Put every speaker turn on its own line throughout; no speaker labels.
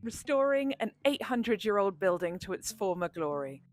Restoring an 800-year-old building to its former glory.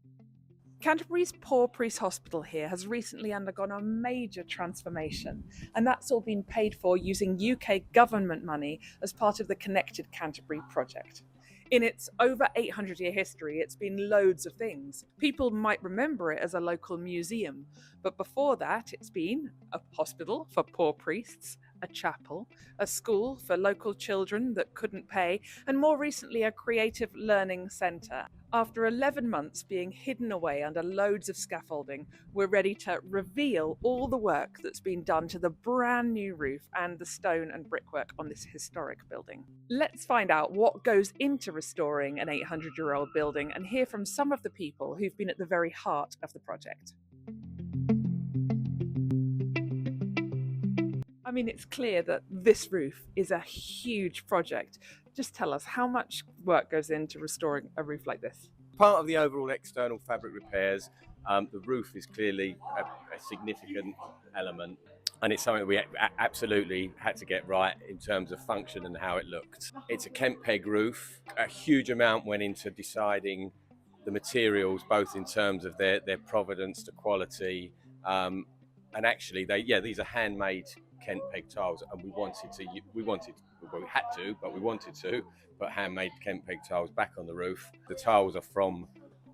Canterbury's Poor Priest Hospital here has recently undergone a major transformation, and that's all been paid for using UK government money as part of the Connected Canterbury project. In its over 800-year history, it's been loads of things. People might remember it as a local museum, but before that, it's been a hospital for poor priests, a chapel, a school for local children that couldn't pay, and more recently, a creative learning centre. After 11 months being hidden away under loads of scaffolding, we're ready to reveal all the work that's been done to the brand new roof and the stone and brickwork on this historic building. Let's find out what goes into restoring an 800-year-old building and hear from some of the people who've been at the very heart of the project. I mean, it's clear that this roof is a huge project. Just tell us, how much work goes into restoring a roof like this?
Part of the overall external fabric repairs, the roof is clearly a significant element, and it's something that we absolutely had to get right in terms of function and how it looked. It's a Kent peg roof. A huge amount went into deciding the materials, both in terms of their provenance, the quality, and actually these are handmade Kent peg tiles, and we wanted to put handmade Kent peg tiles back on the roof. The tiles are from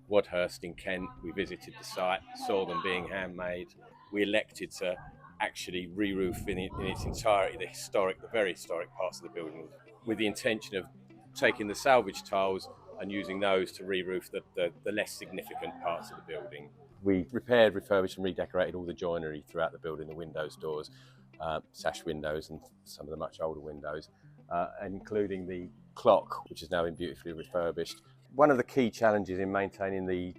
Wadhurst in Kent. We visited the site, saw them being handmade. We elected to actually re-roof in its entirety the very historic parts of the building, with the intention of taking the salvage tiles and using those to re-roof the less significant parts of the building. We repaired, refurbished and redecorated all the joinery throughout the building, the windows, doors, sash windows and some of the much older windows, including the clock, which has now been beautifully refurbished. One of the key challenges in maintaining the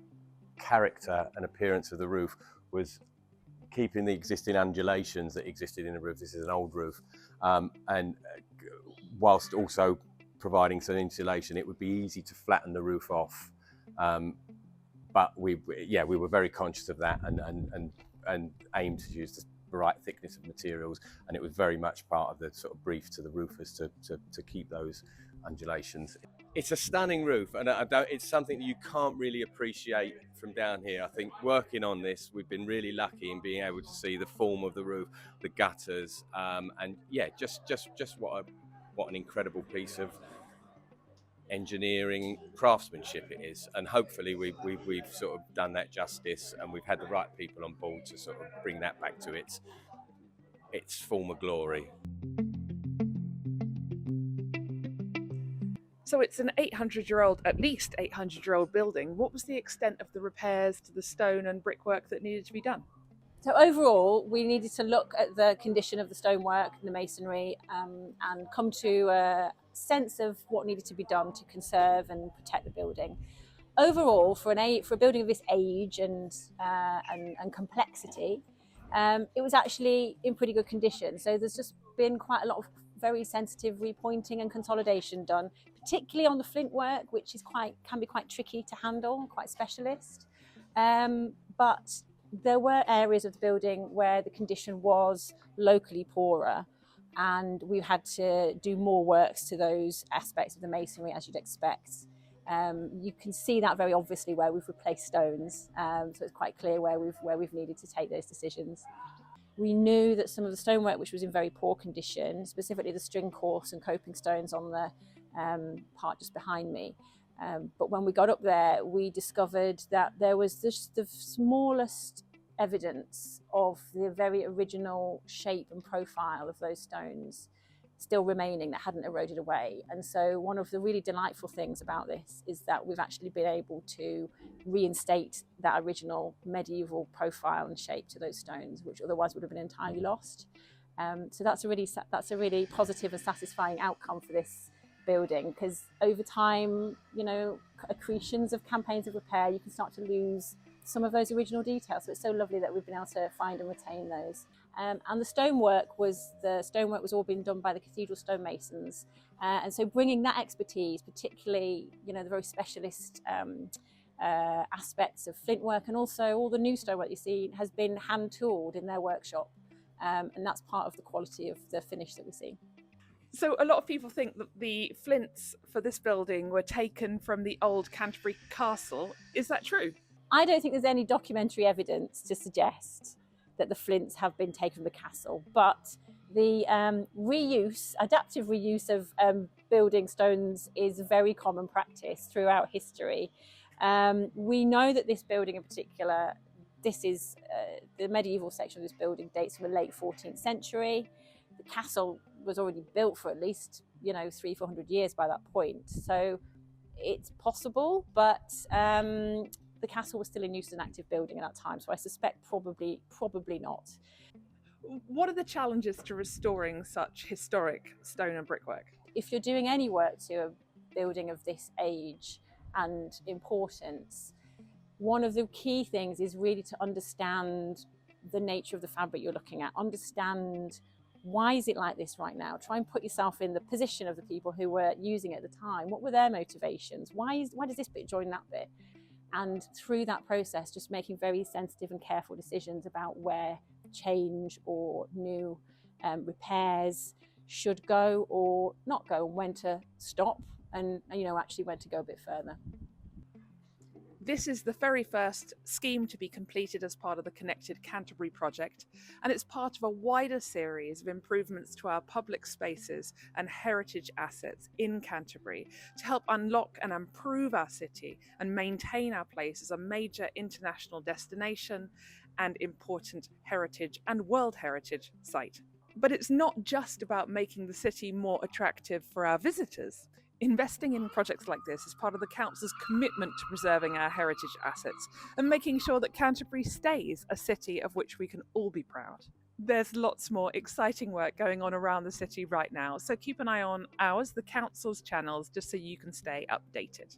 character and appearance of the roof was keeping the existing undulations that existed in the roof. This is an old roof, and whilst also providing some insulation, it would be easy to flatten the roof off. But we were very conscious of that and aimed to use the right thickness of materials, and it was very much part of the sort of brief to the roofers to keep those undulations. It's a stunning roof, and it's something that you can't really appreciate from down here. I think working on this, we've been really lucky in being able to see the form of the roof, the gutters, and yeah, just what an incredible piece of engineering craftsmanship it is, and hopefully we've sort of done that justice, and we've had the right people on board to sort of bring that back to its former glory.
So it's an 800-year-old, at least 800-year-old building. What was the extent of the repairs to the stone and brickwork that needed to be done?
So overall, we needed to look at the condition of the stonework and the masonry, and come to a sense of what needed to be done to conserve and protect the building. Overall, for a building of this age and complexity, it was actually in pretty good condition. So there's just been quite a lot of very sensitive repointing and consolidation done, particularly on the flint work, which can be quite tricky to handle, quite specialist. But there were areas of the building where the condition was locally poorer, and we had to do more works to those aspects of the masonry, as you'd expect. You can see that very obviously where we've replaced stones, so it's quite clear where we've needed to take those decisions. We knew that some of the stonework, which was in very poor condition, specifically the string course and coping stones on the part just behind me, but when we got up there, we discovered that there was just the smallest evidence of the very original shape and profile of those stones still remaining that hadn't eroded away. And so one of the really delightful things about this is that we've actually been able to reinstate that original medieval profile and shape to those stones, which otherwise would have been entirely lost. So that's a really positive and satisfying outcome for this building, because over time, accretions of campaigns of repair, you can start to lose some of those original details. So it's so lovely that we've been able to find and retain those. And the stonework was all being done by the cathedral stonemasons, and so bringing that expertise, particularly the very specialist aspects of flint work, and also all the new stonework you see has been hand tooled in their workshop. And that's part of the quality of the finish that we see.
So a lot of people think that the flints for this building were taken from the old Canterbury Castle. Is that true?
I don't think there's any documentary evidence to suggest that the flints have been taken from the castle, but the adaptive reuse of building stones is a very common practice throughout history. We know that this building in particular, this is the medieval section of this building dates from the late 14th century. The castle was already built for at least 300-400 years by that point, so it's possible, but the castle was still in use as an active building at that time, so I suspect probably not.
What are the challenges to restoring such historic stone and brickwork?
If you're doing any work to a building of this age and importance, one of the key things is really to understand the nature of the fabric you're looking at, understand why is it like this right now? Try and put yourself in the position of the people who were using it at the time. What were their motivations? Why does this bit join that bit? And through that process, just making very sensitive and careful decisions about where change or new repairs should go or not go, and when to stop, and actually when to go a bit further.
This is the very first scheme to be completed as part of the Connected Canterbury project, and it's part of a wider series of improvements to our public spaces and heritage assets in Canterbury to help unlock and improve our city and maintain our place as a major international destination and important heritage and World Heritage site. But it's not just about making the city more attractive for our visitors. Investing in projects like this is part of the Council's commitment to preserving our heritage assets and making sure that Canterbury stays a city of which we can all be proud. There's lots more exciting work going on around the city right now, so keep an eye on ours, the Council's channels, just so you can stay updated.